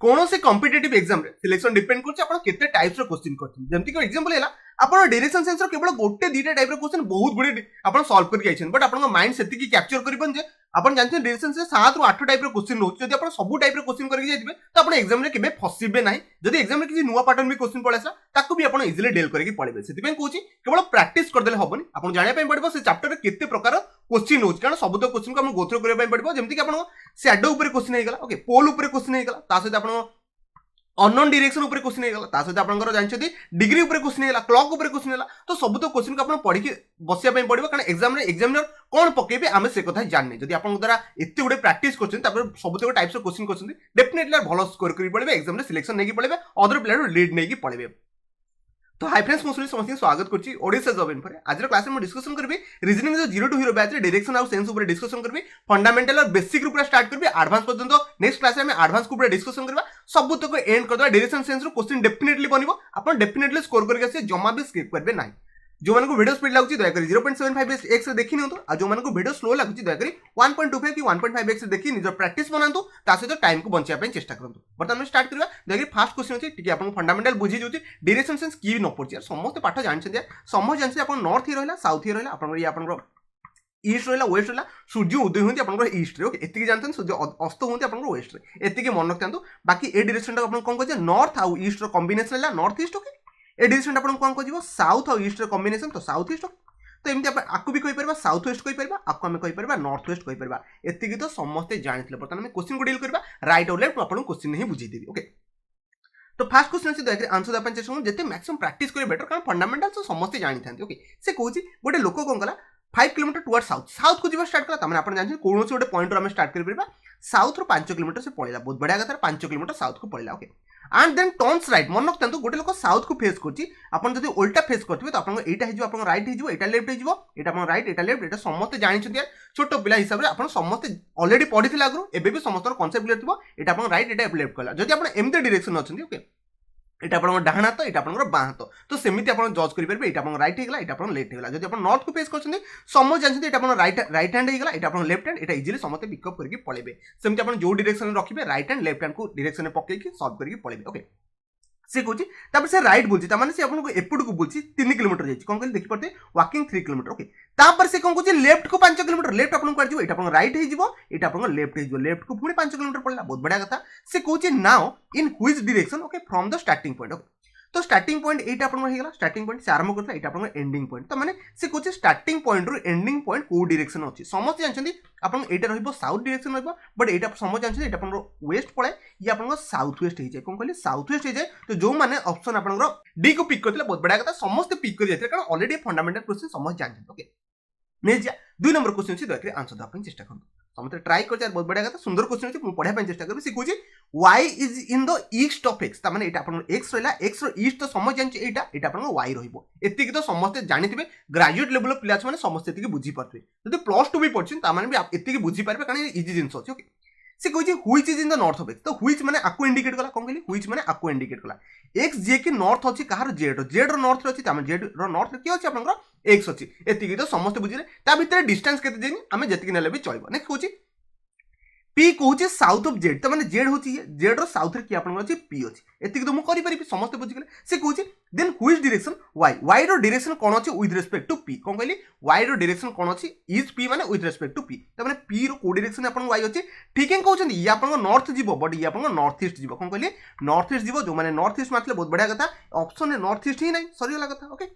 कौन से competitive exam रे सिलेक्शन डिपेंड करछ आपण केते टाइप्स रो क्वेश्चन करछन जेमति कि एग्जांपल हैला आपण डायरेक्शन सेंस रो केवल गोटे दीटा टाइप रो क्वेश्चन बहुत गुडे आपण सॉल्व करके आइछन बट आपण माइंड सेति की कैप्चर करिबन जे आपण जानछन डायरेक्शन से 7 रु 8 टाइप रो क्वेश्चन रहउछ जदि आपण सब टाइप रो क्वेश्चन करके जाइबे तो आपण एग्जाम रे केबे फसिबे नाही जदि एग्जाम रे किछि नुवा पैटर्न भी क्वेश्चन पळेसला ताकू भी आपण इजीली डील करके पळेबे सेति पे कहूची केवल प्रैक्टिस कर देले हबनी आपण जानिया पे पड़बो से चैप्टर रे केते प्रकार क्वेश्चन होछ कारण सब तो क्वेश्चन को हम गो थ्रू करबा पे पड़बो जेमति कि आपण शैडो ऊपर क्वेश्चन हे गला ओके पोल ऊपर क्वेश्चन हे गला ता सहित आपण अननोन डायरेक्शन ऊपर क्वेश्चन हेगला ता सहित आपनकर जानछथि डिग्री ऊपर क्वेश्चन हेला क्लॉक ऊपर क्वेश्चन हेला तो सब तो क्वेश्चन को आपण पढि के बसिया पे पड़िबो कारण एग्जाम रे एग्जामिनर कोन पकेबे आमे से कथा जानने जदि आपन द्वारा एते गुडे प्रैक्टिस करछन तापर सब तो टाइप्स ऑफ क्वेश्चन करछन डेफिनेटली भलो स्कोर करि पड़िबे एग्जाम रे सिलेक्शन नेकी पड़िबे अदर प्लेयर लीड नेकी पड़िबे तो हाई फ्रेंड्स मुझे समस्त स्वागत करछि ओडिसा जॉब इन पर आज क्लास में डिस्कशन करबी रीजनिंग जो 0 टू हीरो बैच रे डायरेक्शन और सेंस ऊपर डिस्कशन करबी फंडामेंटल और बेसिक ऊपर स्टार्ट करबी एडवांस पर्यंत नेक्स्ट क्लास में एडवांस ऊपर डिस्कशन करबा सब तक एंड करदवा डायरेक्शन सेंस रो क्वेश्चन डेफिनेटली बनिबो अपन डेफिनेटली स्कोर करके आसे जमा भी स्किप करबे नाही जो मानको वीडियो स्पीड लागुची दया करी 0.75x रे देखि नियंतु आ जो मानको वीडियो स्लो लागुची दया करी 1.25 कि 1.5x रे देखि निजर प्रैक्टिस बनांतु ता सहित टाइम को बंचिया पे चेष्टा करंतु बर्तमान में स्टार्ट करबा दया करी फर्स्ट क्वेश्चन अछि टिके आपन फंडामेंटल बुझी जोची डायरेक्शन सेंस की न पड़छि समस्त पाठ जानछन समझ जानछन आपन नॉर्थ ही रहला साउथ ही रहला आपन ये आपन ईस्ट रहला वेस्ट रहला सूर्य उदय होंती आपन ईस्ट रे ओके एतिकी जानतन सूर्य अस्त होंती आपन वेस्ट रे एतिकी मन रखतंतु बाकी ए डायरेक्शन ता आपन कोन कहजे नॉर्थ आ ईस्ट रो कॉम्बिनेशन रहला नॉर्थ ईस्ट ओके ए डायरेक्शन आपन कोन कहजिवो साउथ और ईस्ट रो कॉम्बिनेशन तो साउथ ईस्ट तो एमती आपको भी कहि परबा साउथ वेस्ट कहि परबा आपको हम कहि परबा नॉर्थ वेस्ट कहि परबा एतिकी तो समस्त जानिथिले बर्तमान में क्वेश्चन को डील करबा राइट और लेफ्ट आपन क्वेश्चन नहीं बुझी देबी ओके तो फर्स्ट क्वेश्चन अछि देखि आंसर द अपन चेष्टा जते मैक्सिमम प्रैक्टिस करे बेटर कारण फंडामेंटल तो समस्त जानि थांती ओके से कहूची गोटे लोक कोन कला 5 किलोमीटर टुवर्ड साउथ को जीवा स्टार्ट कला तमने अपन जानि कोन से गोटे पॉइंट रो हम स्टार्ट करि परबा साउथ रो 5 किलोमीटर से पळेला बहुत बढ़िया कथा 5 किलोमीटर साउथ को पळेला okay and then turns right मन रखतंतु गोटे लोक साउथ को फेस करछि अपन जदि उल्टा फेस करथिबे तो अपन एटा हिजो अपन राइट हिजो एटा लेफ्ट हिजो एटा अपन राइट एटा लेफ्ट एटा समस्त जानि छथि छोटो पिला हिसाब रे अपन समस्त ऑलरेडी पढिथिला आगु एबे भी समस्त कांसेप्ट क्लियर थिबो एटा अपन राइट एटा लेफ्ट कला जदि अपन एमते डायरेक्शन अछंती ओके एटा अपन डाहाना तो एटा अपन बां हाथ तो सेमिति अपन जज करि परबे एटा अपन राइट हेगला एटा अपन लेफ्ट हेगला जदि अपन नॉर्थ को फेस करछंती समझ जानछंती एटा अपन राइट हैंड हेगला एटा अपन लेफ्ट हैंड एटा इजीली समस्त पिकअप करके पळेबे सेमिति अपन जो डायरेक्शन रे रखिबे राइट हैंड लेफ्ट हैंड को डायरेक्शन रे पक्के की सॉल्व करके पळेबे ओके से कहूची तापर से राइट बोलची ता माने से आपन को एपुड को बोलची 3 किलोमीटर जाई कोन कहली देखि पड़ते वॉकिंग 3 किलोमीटर ओके तापर से कोन कहूची लेफ्ट को 5 किलोमीटर लेफ्ट आपन को जिवो एटा आपन राइट हे जिवो एटा आपन लेफ्ट हे जिवो लेफ्ट को पुणी 5 किलोमीटर पड़ला बहुत बढ़िया कथा से कहूची now in which direction okay from the starting point okay तो स्टार्टिंग पॉइंट एटा आपन हे गला स्टार्टिंग पॉइंट से आरंभ करता एटा आपन एंडिंग पॉइंट तो माने से कहूची स्टार्टिंग पॉइंट रो एंडिंग पॉइंट को डायरेक्शन अछि समस्त जानछंती आपन एटा रहइबो साउथ डायरेक्शन रहइबो बट एटा समझ जानछंती एटा आपन वेस्ट पळे ये आपन साउथ वेस्ट हे जाय कोन कहली साउथ वेस्ट हे जाय तो जो माने ऑप्शन आपन डी को पिक करथिले बहुत बढ़िया कथा समस्त पिक कर जायथिले कारण ऑलरेडी फंडामेंटल क्वेश्चन समझ जानछंती ओके नेक्स्ट जा 2 नंबर क्वेश्चन छी देखरे आंसर द अपन चेष्टा करन समते ट्राई कर यार बहुत बढ़िया कथा सुंदर क्वेश्चन छी पढा पे चेष्टा करबे सिखुची y is in the east of x ता माने एटा अपन x रहला x रो ईस्ट तो समझ जानछि एटा एटा अपन y रहिबो एतिकी तो समस्त जानिथिबे ग्रेजुएट लेवल ऑफ प्लेयर्स माने समस्त एतिकी बुझी परथिबे जदि प्लस 2 भी पढछिन ता माने भी एतिकी बुझी परबे कारण इजी जिंस अछि ओके से कहूची which is in the north of x तो व्हिच माने आकु इंडिकेट कला कोन कहली व्हिच माने आकु इंडिकेट कला x जे कि नॉर्थ अछि कहार z रो नॉर्थ अछि ता माने z रो नॉर्थ कि अछि आपनकर x अछि एतिकी तो समस्त बुझिले ता भीतर डिस्टेंस केते देनी हमें जतिकी नेले भी चलबो नेक्स्ट कहूची P कहूची साउथ ऑफ Z तो माने Z होची Z रो साउथ रे कि आपन अछि P अछि एतिक तो मु करि परिबी समस्त बुझि गेले से कहूची देन व्हिच डायरेक्शन y रो डायरेक्शन कोन अछि विथ रिस्पेक्ट टू P कोन कहली y रो डायरेक्शन कोन अछि इज P माने विथ रिस्पेक्ट टू P तो माने P रो को डायरेक्शन आपन y अछि ठीक है कहउछन ये आपन नॉर्थ जीवो बट ये आपन नॉर्थ ईस्ट जीवो कोन कहली नॉर्थ ईस्ट जीवो जो माने नॉर्थ ईस्ट मातले बहुत बढ़िया कथा ऑप्शन है नॉर्थ ईस्ट ही नहीं सरी वाला कथा ओके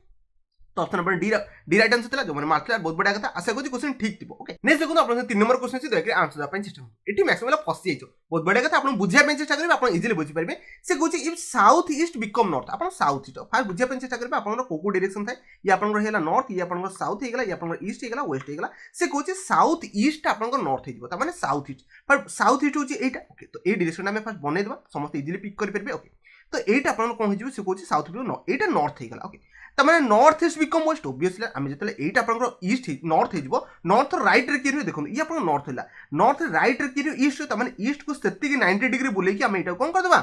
तो option number D right answer थिला जो माने मार्क्स बहुत बढ़िया कथा आशा करू क्वेश्चन ठीक थिबो ओके नेक्स्ट देखो अपन 3 नंबर क्वेश्चन छी देखरे आंसर अपन चेष्टा करू एठी मैक्सिमम फसी जाइछो बहुत बढ़िया कथा अपन बुझिया पे चेष्टा करबे अपन इजीली बुझि परबे से कहूची if south east become north अपन साउथ ईस्ट फास्ट बुझिया पे चेष्टा करबे अपन कोको डायरेक्शन थाए ये अपन हेला नॉर्थ ये अपन साउथ हेगला ये अपन ईस्ट हेगला वेस्ट हेगला से कहूची साउथ ईस्ट अपन नॉर्थ हेजिबो त माने साउथ ईस्ट पर साउथ ईस्ट होची एटा ओके तो ए डायरेक्शन में फास्ट बनै देबा समस्त इजीली पिक कर परबे ओके तो एटा अपन कोन हेजिबो से कहूची साउथ ईस्ट एटा नॉर्थ हेगला ओके त माने north east become west obviously हम जतले एटा अपन ईस्ट नॉर्थ हेजिबो नॉर्थ राइट रे किरि देखो ये अपन नॉर्थ हेला नॉर्थ राइट रे किरि ईस्ट त माने ईस्ट को 90 डिग्री बुले कि हम एटा कोन कर देबा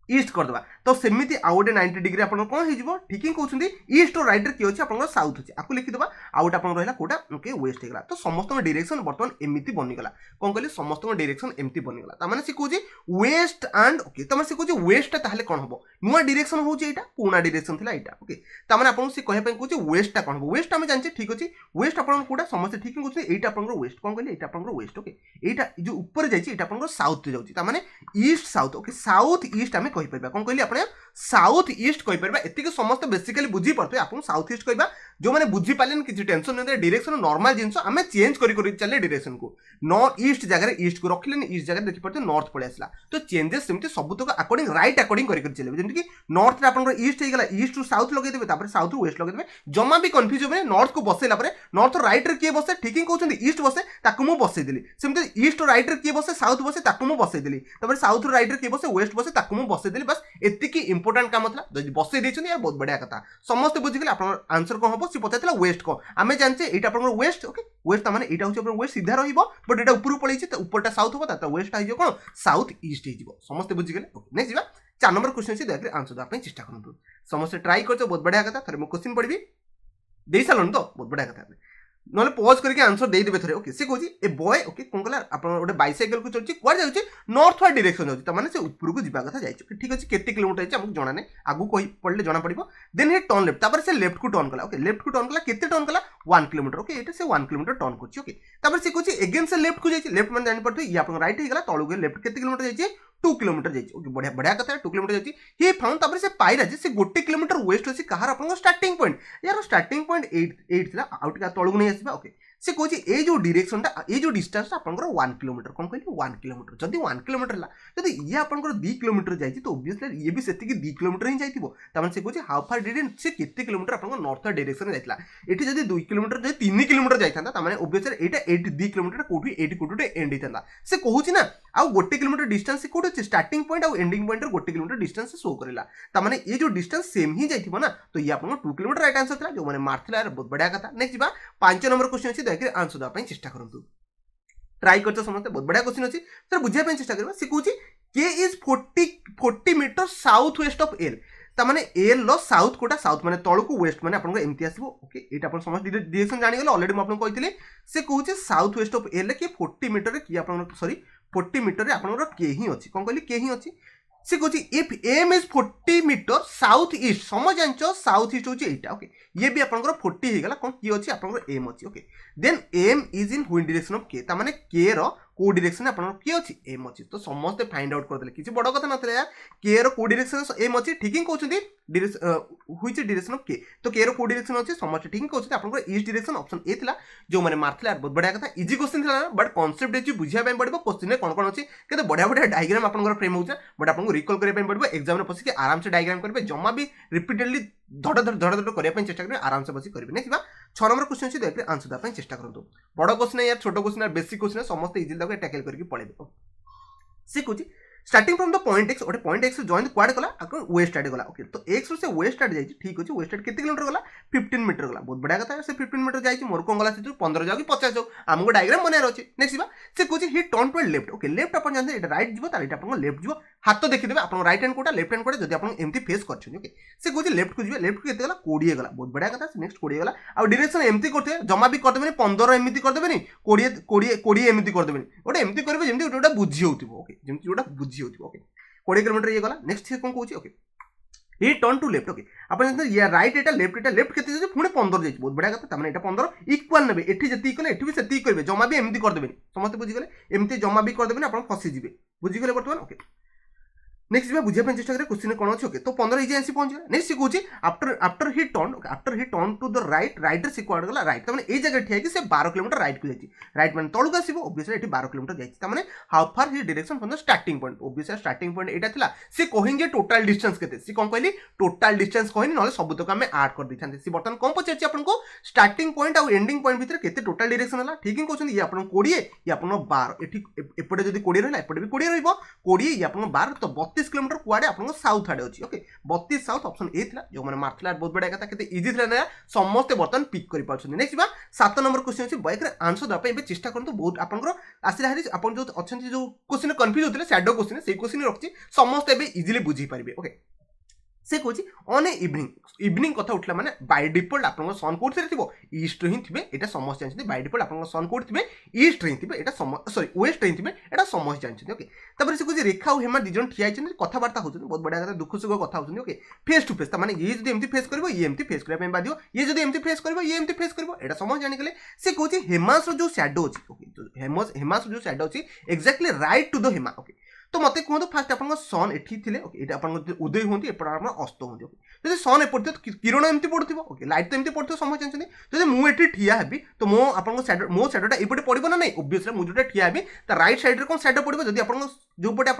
ईस्ट करदे तो सेमती आउ गोटे 90 डिग्री आप कौन हो ठीक ही कहते ईस्ट और रईट किए अच्छे आप साउथ अच्छे आपको लिखिदेवा आउ गोटे आप रहा कौटा ओके वेस्ट होगा तो समस्त डायरेक्शन बर्तमान एमती बनीगला कौन कहली समस्त डायरेक्शन एमती बनीगला तमाने सी कौन वेस्ट एंड ओके तमाने सी कौन वेस्ट ताहले कौन हम नुआ डायरेक्शन हूँ यहाँ पुणा डायरेक्शन था यहाँ ओके तमाने आपको सी कहना कौन वेस्टा कौन हम वेस्ट आम जानते ठीक अच्छे वेस्ट आप समस्त ठीक कहते हैं यहाँ आप वेस्ट कौन कहले यहाँ आप वेस्ट ओके यहाँ जो ऊपर जाइए आप साउथ जाऊँगी east south okay south east आम कहीपर कौन कहली आप साउथ ईस्ट कहीपर एतिक समस्त बेसिकली बुझी पारे आप साउथ ईस्ट कह जो मैंने बुझी पारे किसी टेंशन नहीं डायरेक्शन नॉर्मल जिनस आम चेंज कर चले डायरेक्शन को नॉर्थ ईस्ट जगह ईस्ट को रखिले ईस्ट जगह देखिए नॉर्थ पड़े आसला तो चेंजेस सेमती सबुतक अकॉर्डिंग राइट अकॉर्डिंग कर चलिए जमीन नॉर्थ में आप ईस्ट होगा ईस्ट रु साउथ लगेदेवे साउथ रु वेस्ट लगेदेवे जमा भी कन्फ्यूज हो नॉर्थ को बसैला नॉर्थ रईट किए बसे ठीक ही कहते ईस्ट बसे मुझे बसईदेली सेमती ईस्ट रईट किए बसे साउथ बसे मुझे बसईदेली साउथ रईट किए बसे वेस्ट बसे मुझे बसईदेली बस एतिकी इंपोर्टाट काम था जब बसई देते यार बहुत बढ़िया कथा समस्त बुझिगले आप आंसर कौन हम सी पचार वेस्ट कौन आम जानते यहाँ आप वेस्ट ओके वेस्ट मैंने यहाँ हूँ वेस्ट सीधा रट यहाँ ऊपर पड़े ऊपरटा साउथ हम वेस्ट हो कौन साउथ ईस्ट हो समस्त बुझिगले ओके नेक्स्ट जा 4 नंबर क्वेश्चन अच्छी दयाकोरी आंसर देवाई चेष्टा करूँ समस्त ट्राई कर बहुत बढ़िया कथा थे मुझे क्वेश्चन पढ़ी दे सारे तो बहुत बढ़िया कथा ना पज करके आंसर देदेवे थे ओके सी कौन ए बॉय ओके कौन कला आप गोटे बाइसाइकेल को चलती कौन जाऊँगी नॉर्थ वार्ड डायरेक्शन जाऊँगी मैंने से ऊपर को जावा कथा जाइए ठीक अच्छे केते किलोमीटर जाइए आमको जना नहीं आगू कही पड़े जना पड़ो देन हे टर्न लेफ्ट तापर से लेफ्ट को टर्न कला ओके लेफ्ट को टर्न कला केते टर्न कला 1 किलोमीटर ओके ये से 1 किलोमीटर टर्न कर ओके तापर से कौन एगेन से लेफ्ट को जाइए लेफ्ट मैंने जानी पड़े ये आप राइट होगा तलू गए लेफ्ट केते किलोमीटर जाइए 2 किलोमीटर जाइए ओके बढ़िया बढ़िया कथा 2 किलोमीटर जाइए ये फाउंड तापर से पाइला जे से गोटे किलोमीटर वेस्ट अच्छी कहार आप स्टार्टिंग पॉइंट यार स्टार्टिंग पॉइंट 8 था आउट तलू नहीं आसवा ओके से कौन ये जो डायरेक्शन ये जो डिस्टेंस आप 1 किलोमीटर कौन कहली 1 किलोमीटर जब 1 किलोमीटर है जब ये आप 2 किलोमीटर जाइए तो ओब्वियसली ये भी से 2 किलोमीटर ही जाइए से कौन हाउ फार डिड से केते किलोमीटर आप नॉर्थ डायरेक्शन जाइला ये जब 2 किलोमीटर जब 3 किलोमीटर जाता ओब्वियसली यहाँ 2 किलोमीटर कौटी एटी कौटी एंड होता से कहूँ ना आउ गोटे किलोमीटर डिस्टेंस कौट अच्छे स्टार्टिंग पॉइंट और एंडिंग पॉइंट गोटे किलोमीटर डिस्टेंस शो करा ये जो डिस्टेंस सेम ही जाइए ना तो ये आप 2 किलोमीटर राइट आंसर था जो मैंने मार्थिला बहुत बढ़िया कथा नेक्स्ट जा 5 नंबर क्वेश्चन अच्छी दयाकोरी आंसर देवाई चेष्टा करूँ ट्राई कर समस्त बहुत बढ़िया क्वेश्चन अच्छी सर बुझाई चेष्टा करवा सी कौन के is 40 metre south west of L ताने एल लो साउथ कोटा साउथ माने तलू को वेस्ट माने आपन एमती आसीबो ओके एटा आपन समस्त डायरेक्शन जानि गले ऑलरेडी म आपन कहितले से कहूचे साउथ वेस्ट ऑफ एल के 40 मीटर रे कि आपन सॉरी 40 मीटर रे आपन के ही अछि कोन कहली के ही अछि से कहूची if M is 40 metre south east समझ जानचो साउथ ईस्ट होची एटा ओके ये भी आपन 40 हे गला कोन की अछि आपन एम अछि okay then M is in which direction of K ताने के रो को डायरेक्शन आपन की अछि एम अछि तो समस्त फाइंड आउट कर देले किछि बड़ कथा नथले यार के रो को डायरेक्शन एम अछि ठीक ही कहउछथि व्हिच डायरेक्शन ऑफ के तो के रो को डायरेक्शन अछि समस्त ठीक ही कहउछथि आपन ईस्ट डायरेक्शन ऑप्शन ए थिला जो माने मारथिला बहुत बढ़िया कथा इजी क्वेश्चन थिला बट कांसेप्ट अछि बुझिया पय पड़बो क्वेश्चन में कोन कोन अछि केते बढ़िया बढ़िया डायग्राम आपन फ्रेम होउछ बट आपन रिकॉल करे पय पड़बो एग्जाम में पसी के आराम से डायग्राम करबे जमा भी रिपीटेडली धड़ करे पय चेष्टा करबे आराम से बसी करबे नेक्स्ट बा 6 नंबर क्वेश्चन अछि देखले आंसर दा पय चेष्टा करंतु बड़ क्वेश्चन है यार छोटो क्वेश्चन है बेसिक क्वेश्चन है समस्त इजी तक टैकल करके पळेबे से कुछ starting from the point x गोटे पॉइंट एक्स जॉइन क्वाड गला वेस्ट आड़े गला ओके तो एक्स से वेस्ट आड़े जाइए ठीक अच्छे वेस्ट आड़े केते किलोमीटर गला 15 मीटर गला बहुत बढ़िया कथा से 15 मीटर जाइए मोर कौन गला से 15 जाओ कि 50 जाओ आमको डायग्राम बनार अच्छे नेक्स्ट बा से कुछ ही turn to left okay left अपन जानते एटा राइट जीवो तार एटा अपन लेफ्ट जीवो हाथ तो देखि देबे अपन राइट हैंड कोटा लेफ्ट हैंड कोटा जदि अपन एमती फेस करछन ओके से कुछ लेफ्ट को जीवो लेफ्ट को केते गला 20 गला बहुत बढ़िया कथा नेक्स्ट 20 गला आ डायरेक्शन एमती करथे जमा भी कर देबे 15 एमती कर देबे 20 एमती कर देबे ओटे एमती करबे जेमती ओटा बुझी होतिबो ओके जेमती ओटा बुझी होतिबो ओके 20 किलोमीटर ये गला नेक्स्ट से कौन कहूँ ओके ये टर्न टू लेफ्ट ओके अपन ये राइट एटा लेफ्ट केते जे पुणे 15 जाइए बहुत बढ़िया कथा ताने एटा 15 इक्वल नेबे एठी जति कले एठी भी सेति करबे जमा भी एमती कर देबे समस्त बुझी गले एमती जमा भी कर देबे अपन फसी जिवे बुझी गले वर्तमान ओके नेक्स्ट भी बुझे चेष्टा करें क्वेश्चन कौन अच्छे ओके तो 15 इजी आंसर पहुंच गया नेक्स्ट कहूँ after he turn to the right से क्वाड गला राइट तमाने ए जगह ठिया कि से 12 किलोमीटर राइट को जाइए राइट माने तळु आसीबो ओब्वियसली एठी 12 किलोमीटर जाइए तमाने how far he direction from the starting point obviously starting point एटा थिला से कहिन जे टोटल डिस्टेंस केते से कोन कहली टोटल डिस्टेंस कहिन नले सब तक हम ऐड कर दिथांते से बर्तन कोन पछेछि आपनको स्टार्टिंग पॉइंट और एंडिंग पॉइंट भीतर केते टोटल डायरेक्शन हला ठीक ही कहउछन ये आपन 20 ये आपन 12 एठी एपटे जदी 20 रहला एपटे भी 20 रहइबो 20 ये आपन 12 तो 32 किलोमीटर कुआडे आपन साउथ आडे अछि ओके 32 साउथ ऑप्शन ए थिला जो माने मारथिला बहुत बडा कथा केते इजी थिला ना समस्त बर्तन पिक करि पाछन नेक्स्ट बा 7 नंबर क्वेश्चन अछि बाइक रे आंसर द पे चेष्टा करंतु बहुत आपनकर आसिला हरि आपन जो अछन जो क्वेश्चन कंफ्यूज होतले शैडो क्वेश्चन सेही क्वेश्चन रखछि समस्त एबे इजीली बुझी परिबे ओके से कहूँ ऑन ए इवनिंग कथा उठला माने बाय डिफॉल्ट आपन सन कोड थे ईस्ट ही थे ये समस्त जानते बाय डिफॉल्ट आपन सन कोड थे ईस्ट ही थे सॉरी वेस्ट ही थे ये समस्त जानते ओके तापर से कहूँ रेखा और हेमा दिजन ठिया कथबार्ता होती बहुत बढ़िया कथा दुख सुख कथा होती ओके फेस टू फेस माने ये जो एमती फेस कर ये एमती फेस करने बाध्य ये जो एमती फेस कर ये एमती फेस कर समस्त जानिगले से कहूँ हेमास जो सैडो अच्छी ओके हेमास जो सैडो अच्छी exactly right to the Hema okay तो मत कहूँ फास्ट आप सन एठी थिले ओके ये आप उदय होती एपट अस्त होती ओके जब सन एपट किरण एमती पड़ो ओके लाइट तो एमती पड़ो समझ जानते जब मुझे ठिया हेबी तो मो आप मो सैडोटा ये पड़ो ना नहीं ओबियसली मुझे ठिया हेबी तो राइट साइड रे कौन सैडो पड़ो जब आप जो पटे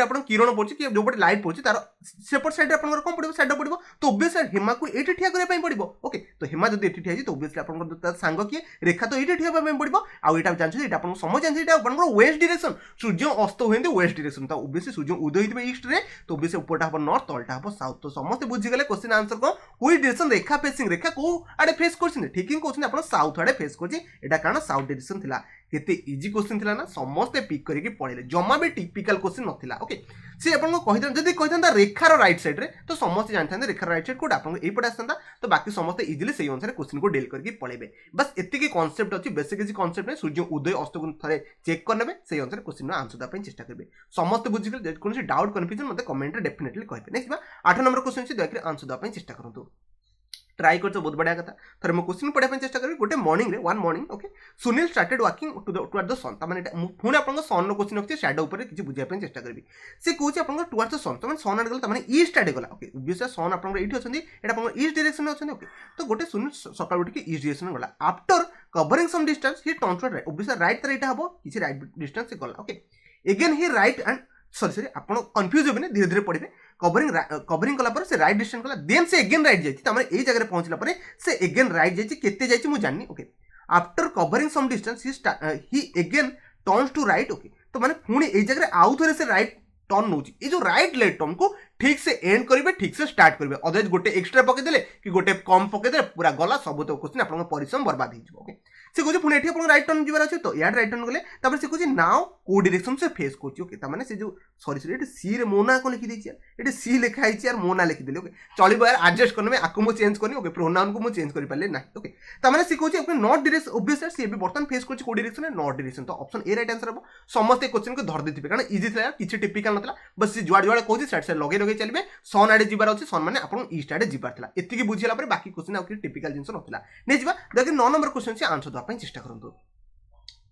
आप किरण पड़ी कि जो पटे लाइट पड़ी तार सेपट साइड आप कौन पड़ो सैडो पड़ो तो ओबियसली हेमा को ये ठिया करने पड़ो ओके तो हेमा जब ये ठिया तो ओबियसली आप सांग किए रेखा तो ये ठिया पड़ो आउ यहाँ जानते आप समझ जानते वेस्ट डायरेक्शन सूर्य अस्त हुए वेस्ट डायरेक्शन तो ओबियसली सूर्य उदय होते ईस्ट रे तो ओबियसली ऊपरटा हम नॉर्थ तलटा हम साउथ तो समस्त बुझीगले क्वेश्चन आंसर को कोई डायरेक्शन रेखा फेसिंग रेखा को आड़े फेस करछन ठीक ही कहछन आपण साउथ आड़े फेस करछि एटा कारण साउथ डायरेक्शन थिला केते इजी क्वेश्चन थिला ना समस्त पिक करके पळेले जम्मा भी टिपिकल क्वेश्चन नथिला ओके से आपण को कहिदन जदी कहिदन रेखार राइट साइड रे तो समस्त जानथान रेखार राइट साइड कोड आपण एई पटे आसंता तो बाकी समस्त इजीली सेही अनुसार क्वेश्चन को डील करके पळेबे बस एति की कांसेप्ट अछि बेसिक इजी कांसेप्ट नै सूर्य उदय अस्त को थरे चेक करनेबे सेही अनुसार क्वेश्चन आंसर दा पे चेष्टा करबे समस्त बुझिगले जे कोनसी डाउट कन्फ्यूजन मते कमेंट रे डेफिनेटली कहबे नेक्स्ट बा 8 नंबर क्वेश्चन अछि दयाकरे आंसर दा पे चेष्टा करंतु ट्राई कर बहुत बढ़िया कथा थोड़े मैं क्वेश्चन पढ़ा चेष्टा करी गोटे मॉर्निंग रे one morning okay Sunil started walking toward the sun तामाने पुणी आपन सन रो क्वेश्चन रखछि शैडो ऊपर किछि बुझिया पे चेष्टा करबी से कहूछि आपन टुवर्ड द सन तामाने सन आड गला तामाने ईस्ट आड गला ओके ओबियसली सन आपन एठी अछंदी एटा आपन ईस्ट डायरेक्शन में अछंदी ओके तो गोटे सुनील सकाळ उठी ईस्ट डायरेक्शन गला after covering some distance he turns toward right obviously right तर एटा हबो किछि राइट डिस्टेंस से गला okay again he right and sorry आप कंफ्यूज होबे धीरे धीरे पढ़े कवरिंग कला पर से राइट डिस्टेंस कला देन से अगेन राइट जाई त माने एई जगह रे पहुंचला पर से अगेन राइट जाई केते जाई मु जाननी okay after covering some distance he again turns to right okay तो माने पुणी एई जगह रे आउ थरे से राइट टर्न नउची ए जो राइट लेग टर्न को ठीक से एंड करेंगे ठीक से स्टार्ट करेंगे अदरवाइज गोटे एक्सट्रा पकईदे कि गोटे कम पकईदे पूरा गला सब तो क्वेश्चन आप परिश्रम बर्बाद हो ओके से कहूँ पुणी ये राइट टर्न जीवार अच्छे तो यार राइट टर्न गले से कहूँ नाउ को डायरेक्शन से फेस कर ओके तार से जो सॉरी सॉरी सी रे मो ना को लिखी ये सी लिखाई यार मो ना लिखिदेली ओके चलो यार एडजस्ट करने में आपको मुझे चेंज करनी ओके प्रोनाउन को मुझे चेंज कर पारे ना ओके तार से कहूँ नॉट डायरेक्शन ओब्वियसली सी बर्तमान फेस कर डायरेक्शन नॉट डायरेक्शन तो ऑप्शन ए राइट आंसर हम समस्त क्वेश्चन को धर देते कारण इजी था किसी टिपिकल ना बस सी जुआड़ जुआड़ कहूँ साइड साइड लगे लगे चलिए सन आड़े जीवार अच्छे सन मैंने आप ईस्ट आड़े जीवार था एति बुझीला बाकी क्वेश्चन आउ टिपिकल जिन ना नहीं जा देखिए 9 नंबर क्वेश्चन से आंसर देवाई चेष्टा करूँ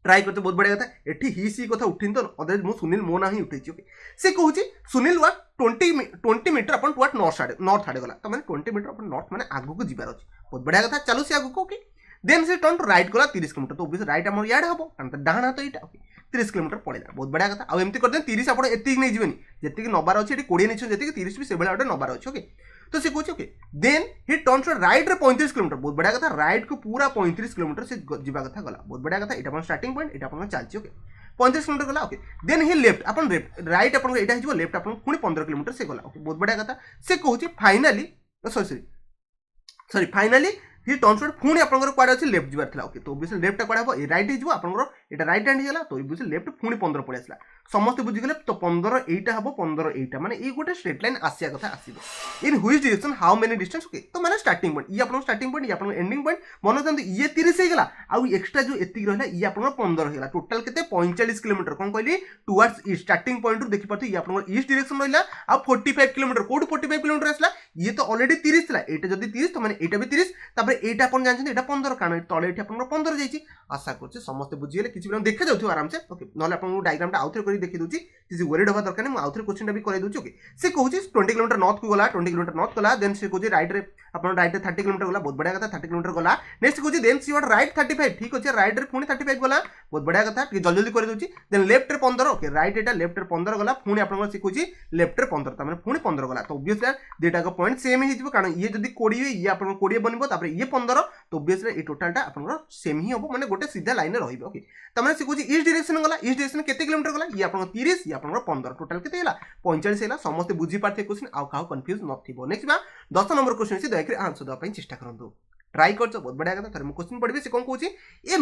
ट्राई करते बहुत बढ़िया कथा एठी ही सी कथा उठिन तो अदरवाइज मु सुनील मो ना ही उठे ओके से कहूँ सुनील वा 20 मीटर अपन टुवर्ड नॉर्थ आड़े गला तो माने 20 मीटर अपन नॉर्थ माने आगु को जीवार अछि बहुत बढ़िया कथा चलो से आगु को ओके देन से टर्न टू राइट गला 30 किलोमीटर तो ओबियसली राइट हमर याड हबो कारण डाहण हाथ एटा ओके 30 किलोमीटर पड़ेगा बहुत बढ़िया कथा आ एमती करदे 30 आपण एतिक नै जीवेनी जेतिक नबार अछि एटी 20 नै छ जेतिक 30 भी सेबेला ओटे नबार अछि ओके तो से कहूँ okay then he turn to right रे 35 किलोमीटर बहुत बढ़िया कथा राइट को पूरा 35 किलोमीटर से जीवा कथा गला बहुत बढ़िया कथा एटा अपन स्टार्टिंग पॉइंट एटा अपन चलछि ओके 35 किलोमीटर गला ओके देन ही लेफ्ट अपन राइट अपन एटा हिजो लेफ्ट अपन पुणी 15 किलोमीटर से गला ओके बहुत बढ़िया कथा से कहूँ finally sorry finally he turns toward पुणी आपनकर क्वाड अछि लेफ्ट जीवार थिला ओके तो ओबियसली लेफ्ट क्वाड हबो राइट हिजो आपनकर एटा राइट हैंड हिला तो ओबियसली लेफ्ट पुणी 15 पळे आसला समस्त बुझी गले तो 15 एटा हबो 15 एटा माने ए गोटे स्ट्रेट लाइन आसिया कथा आसीबो in which direction how many distance okay तो माने स्टार्टिंग पॉइंट ये आपन स्टार्टिंग पॉइंट ये आपन एंडिंग पॉइंट मन जंतु ये 30 हे गेला आ एक्स्ट्रा जो एति रहला ये आपन 15 हे गेला टोटल केते 45 किलोमीटर कोन कहली टुवर्ड्स ईस्ट स्टार्टिंग पॉइंट रु देखि पाथि ये आपन ईस्ट डायरेक्शन रहला आ 45 किलोमीटर कोड 45 किलोमीटर आसला ये तो ऑलरेडी 30 थिला एटा जदी 30 तो माने एटा भी 30 तापर एटा आपन जानछन एटा 15 कारण तळे एटा आपन 15 जाईची आशा करछि समस्त बुझी गेले किछि बिना देखा जाउथि आराम से ओके नले आपन डायग्राम टा आउथरे करी देखि दोछि किसी वरीड होबा दरकार नहीं आउथरे क्वेश्चन भी करे दोछि ओके से कहूँ 20 किलोमीटर नॉर्थ को गला 20 किलोमीटर नॉर्थ गला देन से कहूँ राइट रे अपन राइट रे 30 किलोमीटर गला बहुत बढ़िया कथा 30 किलोमीटर गला नेक्स्ट कहूँ देन सी वाट राइट 35 ठीक अछि राइट रे पुणी 35 गला बहुत बढ़िया कथा कि जल्दी जल्दी करे दोछि देन लेफ्ट रे 15 ओके राइट एटा लेफ्ट रे 15 गला पुणी अपन से कहूँ लेफ्ट रे 15 त माने पुणी 15 गला तो ऑब्वियसली डेटा का पॉइंट सेम ही हिजबो कारण ये जदी 20 ये अपन 20 बनबो तापर ये 15 तो ऑब्वियसली ए टोटल टा अपन सेम ही होबो माने गोटे सीधा लाइन रे रहइबो ओके त माने से कहूँ ईस्ट डायरेक्शन गला ईस्ट डायरेक्शन केते किलोमीटर गला ये आपन 30 ये आपन 15 टोटल केते हैला 45 हैला समस्त बुझी पारथे क्वेश्चन आ काहो कंफ्यूज नथिबो नेक्स्ट बा 10 नंबर क्वेश्चन से दयकरी आंसर दवा पई चेष्टा करंतु ट्राई करछो बहुत बढ़िया कथा थरे मु क्वेश्चन पढबे से कोन कहूची a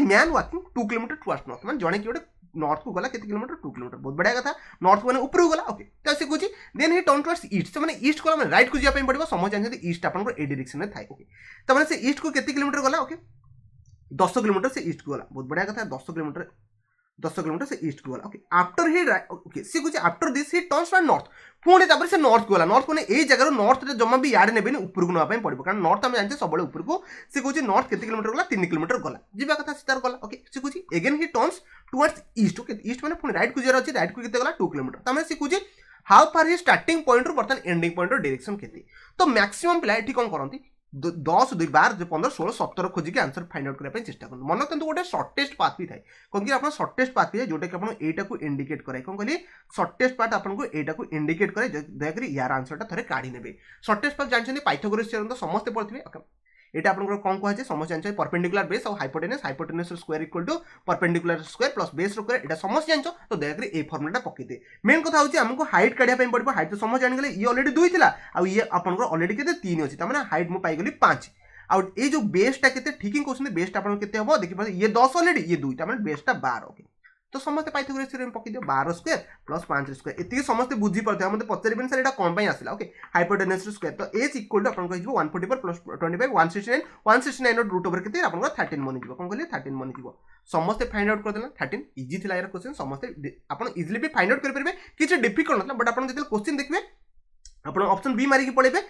man walking 2 kilometre towards north माने जणे कि ओटे नॉर्थ को गला केते किलोमीटर 2 किलोमीटर बहुत बढ़िया कथा नॉर्थ माने ऊपर गला ओके त से कहूची then he turn towards east माने ईस्ट को माने राइट को जिया पई पड़िबो समझ जानते ईस्ट आपन को ए डायरेक्शन में थाई ओके त माने से ईस्ट को केते किलोमीटर गला ओके 10 किलोमीटर से ईस्ट को गला बहुत बढ़िया कथा 10 किलोमीटर से ईस्ट को गला ओके आफ्टर ही ओके सी कुछ after this he turns for north Pune तापर से नॉर्थ को गला नॉर्थ कोने ए जगह नॉर्थ रे जम्मा भी याड नेबेनी ऊपर को नवा पई पड़िबो कारण नॉर्थ हम जानते सबले ऊपर को से कुछ नॉर्थ केते किलोमीटर गला 3 किलोमीटर गला जिबा कथा सितार गला ओके से कुछ अगेन ही turns towards east okay east माने पुणे राइट को जरा अछि राइट को केते गला 2 किलोमीटर तमे से कुछ how far he starting point रो बर्तन एंडिंग पॉइंट रो डायरेक्शन केते तो मैक्सिमम प्ले एठी कोन करंती 10 2 12 15 16 17 खोजी के आंसर फाइंड आउट करने चेष्टा कर मन रखते गोटे सर्टेस्ट पाथ भी थाए कौन कि आप सर्टेस्ट पाथ भी जोटा कि आप एटा को इंडिकेट करे कौन कहली सर्टेस्ट पाथ आपको एटा को इंडिकेट करे दयाकरी यार आंसर टा थरे काढी नेबे सर्टेस्ट पाथ जानछन पाइथागोरस थ्योरम तो समस्त पढ़थिबे एटा आपन कोन कहै छै समस्त जानछ परपेंडिकुलर बेस और hypotenuse square equal to perpendicular square plus base रो स्क्वायर एटा समस्त जानछ तो दयाकरी ए फार्मूला पकई दे मेन कथा होछि हमको हाइट काढिया पय पड़बो हाइट तो समस्त जानि गेले ये ऑलरेडी 2 थिला आ ये आपन को ऑलरेडी केते 3 अछि त माने हाइट मु पाई गेली 5 आउट ये जो बेसटा केते ठीकिंग क्वेश्चन बेसटा आपन केते हबो देखि पारे ये 10 ऑलरेडी ये 2 ता माने बेसटा 12 ओके तो समस्त पाइथागोरस थ्योरम पकई दियो 12 स्क्वायर प्लस 5 स्क्वायर एति समस्त बुझी परथे हमते पचरिबेन सर एटा कोन पई आसिला ओके हाइपोटेनस स्क्वायर तो h इक्वल टू आपन को हिजबो 144 प्लस 25 169 रो रूट ओवर केते आपन को 13 मनि जिवो कोन कहले 13 मनि जिवो समस्त फाइंड आउट कर देला 13 इजी थिला यार क्वेश्चन समस्त आपन इजीली भी फाइंड आउट कर परबे किछ डिफिकल्ट नथला बट आपन जेते क्वेश्चन देखबे आपन ऑप्शन बी मारी के पळेबे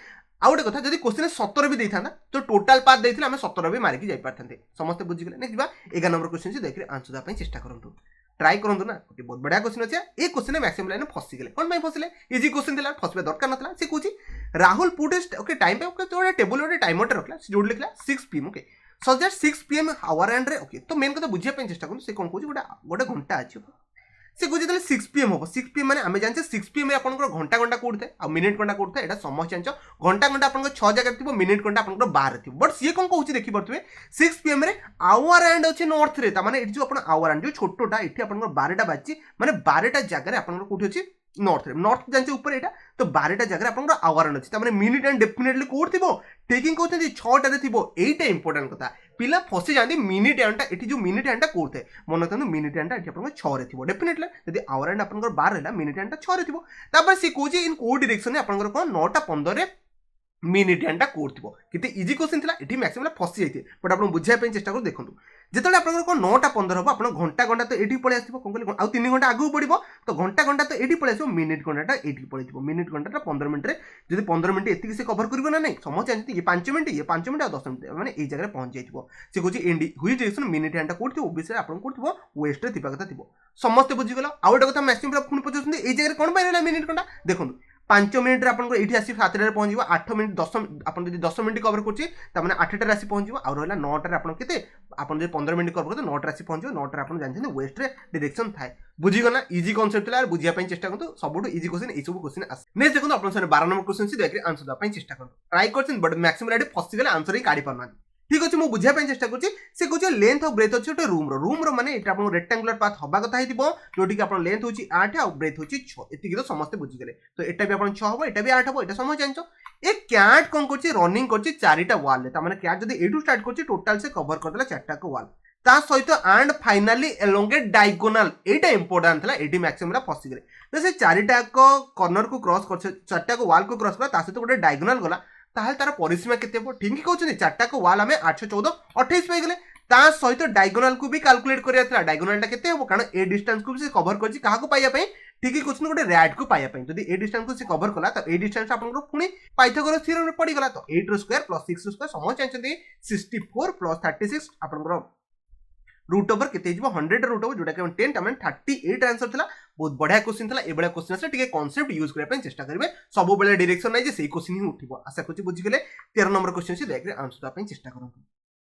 आ गोटे कथा जदि क्वेश्चन 17 भी देइथांदा तो टोटल पाथ देइथिले हम 17 भी मारी के जाई पारथांते समस्त बुझी गेले नेक्स्ट बा 11 नंबर क्वेश्चन से देखरे आंसर दा पई चेष्टा करंतु ट्राई करंतु ना ओके बहुत बढ़िया क्वेश्चन अछि ए क्वेश्चन में मैक्सिमम लाइन फसी गेले कोन पई फसिले इजी क्वेश्चन दिला फसबे दरकार नथला से कहूची राहुल पुट ओके टाइम पे ओके तो टेबल ओटे टाइमर रखला से जोड लिखला 6 pm okay so that 6 pm our and रे ओके तो मेन कथा बुझिया पई चेष्टा करंतु से कोन कहूची गोटे घंटा अछि से कहूँ जो 6 pm हम 6 pm मैंने आम जानते 6 pm में आपंकर घंटा घंटा कौट थे आ मिनिट घंटा कौट थे समस्त जान घंटा घंटा आप 6 जगह थी मिनिट घंटा आप 12 थी बट सी कौन कहूँ देखी पारे 6 pm रे आवर एंड अच्छे नॉर्थ रे माने जो आप आवर एंड जो छोटा ये आप 12टा बाजी माने 12टा जगह आप कौट अच्छे नॉर्थ रे नॉर्थ जानते ऊपर एटा तो 12टा जगह आप आवर एंड अच्छे माने मिनिट एंड डेफिनेटली कौट थी टेकिंग कहते 6टा थी यहीटा इंपोर्टेंट कथा पिला फसी जाती मिनिट एंडा एठी जो मिनिट एंडा कोड थे मन रखते मिनिट एंडा एठी आपन 6 रे थिबो डेफिनेटली यदि आवर एंड आपन 12 रहला मिनिट एंडा 6 रे थिबो तापर से कोजे इन कोड डायरेक्शन में आपन कोन 9:15 रे मिनिट एंडा कोड थिबो किते इजी क्वेश्चन थिला एठी मैक्सिमम फसी जाइते बट आपन बुझाय पे चेष्टा कर देखंतु जेतले आपन कोन 9:15 हो आपन घंटा घंटा तो एठी पळे आथिबो कोन कहले आ 3 घंटा आगु पडिबो तो घंटा घंटा तो एठी पळे आथिबो मिनिट घंटा एठी पळे थिबो मिनिट घंटा 15 मिनिट रे जदि 15 मिनिट एति से कवर करबो ना नहीं समझ जानती ये 5 मिनिट और 10 मिनिट माने ए जगह पहुंच जाइथिबो से कोची एंडी हुई डायरेक्शन मिनिट एंडा कोड थिबो ओबिसे आपन कोड थिबो वेस्ट रे थिबा कथा थिबो समस्त बुझी गेलो आ ओटा कथा मैक्सिमम पूरा फुन पचुसंदी ए जगह कोन पाइला मिनिट घंटा देखंतु 5 मिनिट आपको ये आसी 7 टे पहुँच 8 मिनिट 10 आप 10 मिनिट कवर कर 8 टे आसी पहुँच आ रहा 9 टे आप 15 मिनिट कवर करते 9 टे आसी पहुँच 9 टे आप जानते वेस्ट रे डायरेक्शन थाए बुझीगला इजी कॉन्सेप्ट था बुझापी चेष्टा करूँ सब इजी क्वेश्चन ये सब क्वेश्चन आस नेक्स्ट देखो आप 12 नंबर क्वेश्चन से देखिए आंसर देवाई चेष्टा करूँ ट्राई कर बट मैक्सिमम रेट फसीगले आंसर ही काढ़ी पार ठीक अच्छे मुझे बुझापी चेष्टा करें कहे लेंथ और ब्रेथ अच्छे रूम माने आप रेक्टांगुलर पाथ हवा कथा जोटी कि लेंथ होची 8 और ब्रेथ होची 6 एतिक तो समस्त बुझीगले तो एटा भी आपन 6 हबो एटा भी 8 हबो एटा समझ जानछो ए कैट कोन करछि रनिंग करछि 4टा वॉल ले त माने कैट जदी एटू स्टार्ट करछि टोटल से कवर कर देला 4टा को वॉल ता सहित and finally elongate diagonal Etah important थला एटी मैक्सिमम रा फसीगले तो से 4टा को कॉर्नर को क्रॉस कर 4टा को वॉल को क्रॉस कला ता सहित गोटे डायगोनल गला ताहले तार परिसीमा केते हो ठीक कहउछनी 4टा को वॉल हमें 814 28 पाई गेले ता सहित डायगोनल को भी कैलकुलेट करिया थला डायगोनल टा केते हो कारण ए डिस्टेंस को भी से कवर करछि काहा को पाइया पई ठीक है क्वेश्चन गोटे रैट को पाइया पई जदी ए डिस्टेंस को से कवर कला तो ए डिस्टेंस आपन को पुनी पाइथागोरस थ्योरम रे पड़ी गला तो 8 स्क्वायर प्लस 6 स्क्वायर समझ जानछन्ती 64 प्लस 36 आपन को रूट ओवर केते हिजबो 100 रूट ओवर जोटा के 10 टमेंट 38 आंसर थिला बहुत बढ़िया क्वेश्चन थिला ए बडा क्वेश्चन से ठीक कांसेप्ट यूज करे पे चेष्टा करबे सब बेले डायरेक्शन नै जे सेही क्वेश्चन ही उठिबो आशा करछि बुझि गेले 13 नंबर क्वेश्चन से देखरे आंसर दा पे चेष्टा करंतु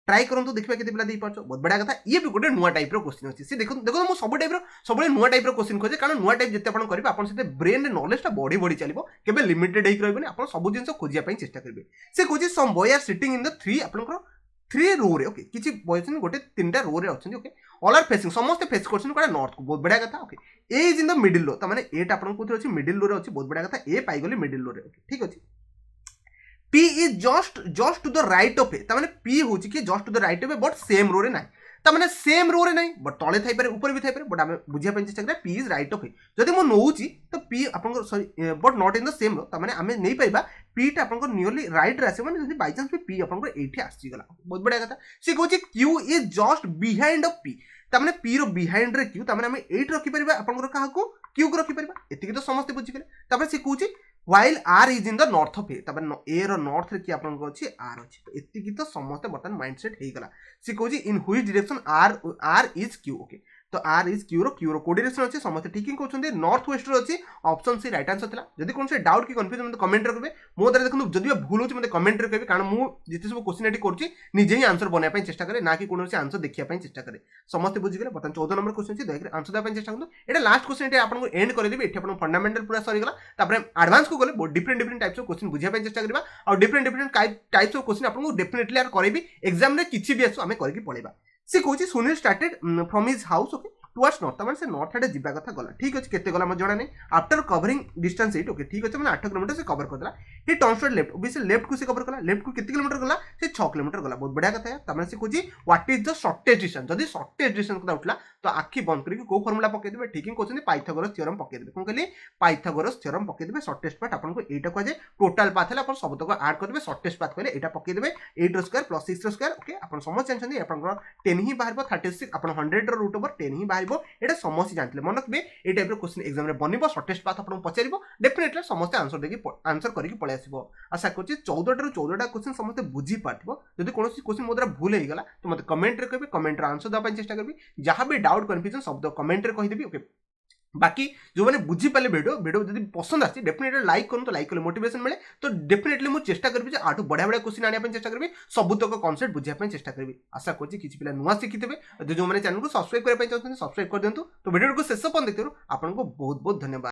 ट्राई करंतु देखबा केते पिला दे पाछो बहुत बढ़िया कथा ये भी गोटे नुवा टाइप रो क्वेश्चन अछि से देखो देखो मो सब टाइप रो सब नुवा टाइप रो क्वेश्चन खोजे कारण नुवा टाइप जते आपण करबे आपण सेते ब्रेन रे नॉलेज ता बॉडी बॉडी चलिबो केबे लिमिटेड हेक रहबे आपण सब जिंस खोजिया पे चेष्टा करबे से खोजे some boy are sitting in the 3 आपण थ्री रो रे ओके किसी बॉयज गोटे 3टा रो रे अच्छे ओके ऑल आर फेसिंग समस्त फेस करछन कोडा नॉर्थ को बहुत बढ़िया कथा okay A is in the middle row त माने एटा आपन कोथि अछि मिडिल रो रे अछि बहुत बढ़िया कथा ए पाई गले मिडिल रो रे ओके ठीक अछि P is just to the right of A तामाने P होची कि just to the right of A but same row रे नाही तामाने same row रे नाही but तळे थाई पारे ऊपर भी थाई पारे but आमे बुझिया पय चेष्टा करा P is right of A जदि मो नोउची तो P आपन sorry but not in the same row तामाने आमे नै पाइबा P टा आपन नियरली राइट रे आसे माने जदि बाय चांस P आपन एठी आसी गला बहुत बढ़िया कथा से कहूची Q is just behind of P तामाने P रो बिहाइंड रे Q तामाने आमे 8 रखि परिबा आपन काहा को Q को रखि परिबा एतिकी तो समस्त बुझि गेले तापर से कहूची while R is in the north of A तापर A रो नॉर्थ रे कि आपन को अछि R अछि तो एतिकी तो समस्त बटन माइंडसेट हे गला से कहूची in which direction R is Q okay तो R is Q रो कोऑर्डिनेशन अछि समस्त ठीक हि कहउछन नॉर्थ वेस्ट रो अछि ऑप्शन सी राइट आंसर थिला जदि कोन से डाउट कि कंफ्यूजन मते कमेंट रे करबे मो द्वारा देखनु जदि भूल होछि मते कमेंट रे कहबे कारण मु जिते सब क्वेश्चन एटी करछि निजे ही आंसर बनै पय चेष्टा करे ना कि कोन से आंसर देखिया पय चेष्टा करे समस्त बुझि गेले बतन 14 नंबर क्वेश्चन छी दया आंसर दा पय चेष्टा करनु एटा लास्ट क्वेश्चन एटी आपन को एंड करे देबे एटी आपन फंडामेंटल पूरा सरी गला तापर एडवांस को गले बहुत डिफरेंट टाइप्स ऑफ क्वेश्चन बुझिया पय चेष्टा करबा और डिफरेंट टाइप्स ऑफ क्वेश्चन आपन को डेफिनेटली आर करेबी एग्जाम रे किछि भी आसु हमें करके पळेबा से कहउछि Sunil started from his house okay towards north तमन से नॉर्थ आडे जिबा कथा गला ठीक अछि केते गला म जणा नै आफ्टर कवरिंग डिस्टेंस 8 ओके ठीक अछि माने 8 किलोमीटर से कवर करदला हे टर्न्स टू लेफ्ट ओबे से लेफ्ट को से कवर करला लेफ्ट को कितने किलोमीटर गला से 6 किलोमीटर गला बहुत बढ़िया कथा है तमन से कहउछि what is the shortest distance जदी शॉर्टेस्ट डिस्टेंस को उठला तो आखी बंद करी को फार्मूला पके देबे ठीक हि कहउछन पाइथागोरस थ्योरम पके देबे कोन कहली पाइथागोरस थ्योरम पके देबे शॉर्टेस्ट पाथ आपन को एटा को जे टोटल पाथ है अपन सब तक ऐड कर देबे शॉर्टेस्ट पाथ कहले एटा पके देबे 8 रो स्क्वायर प्लस 6 रो स्क्वायर ओके अपन समझ जानछन अपन 10 ही बाहरबो 36 अपन 100 रो रूट ओवर 10 ही बाहरबो एटा समझ जानथले मन रखबे ए टाइप रो क्वेश्चन एग्जाम रे बनिबो शॉर्टेस्ट पाथ अपन पचारिबो डेफिनेटली समस्त आंसर देकी आंसर करिक पळे आसीबो आशा करछि 14 रो 14टा क्वेश्चन समस्त बुझी पाथिबो जदि कोनोसी क्वेश्चन मोदरा भूल हे गला तो मते कमेंट रे कहबे कमेंट रे आंसर दा पय चेष्टा करबी जहां भी डाउट कंफ्यूजन सब कमेंट रे कहि देबी ओके बाकी जो मैंने बुझी पाले वीडियो जब पसंद आसी डेफिनेटली लाइक करूँ तो लाइक कले मोटिवेशन मिले तो डेफिनेटली मुझे चेष्टा करी आठू बढ़िया बढ़िया क्वेश्चन आने चेष्टा करी सबुतक कॉन्सेप्ट बुझापी चेष्टा करी आशा करछि किछि पिला नुआ शिखिथे जो मैंने चैनल को सब्सक्राइब करने चाहते हैं सब्सक्राइब कर दिंतु तो वीडियो को शेष पर्यंत देखिए आपको बहुत बहुत धन्यवाद।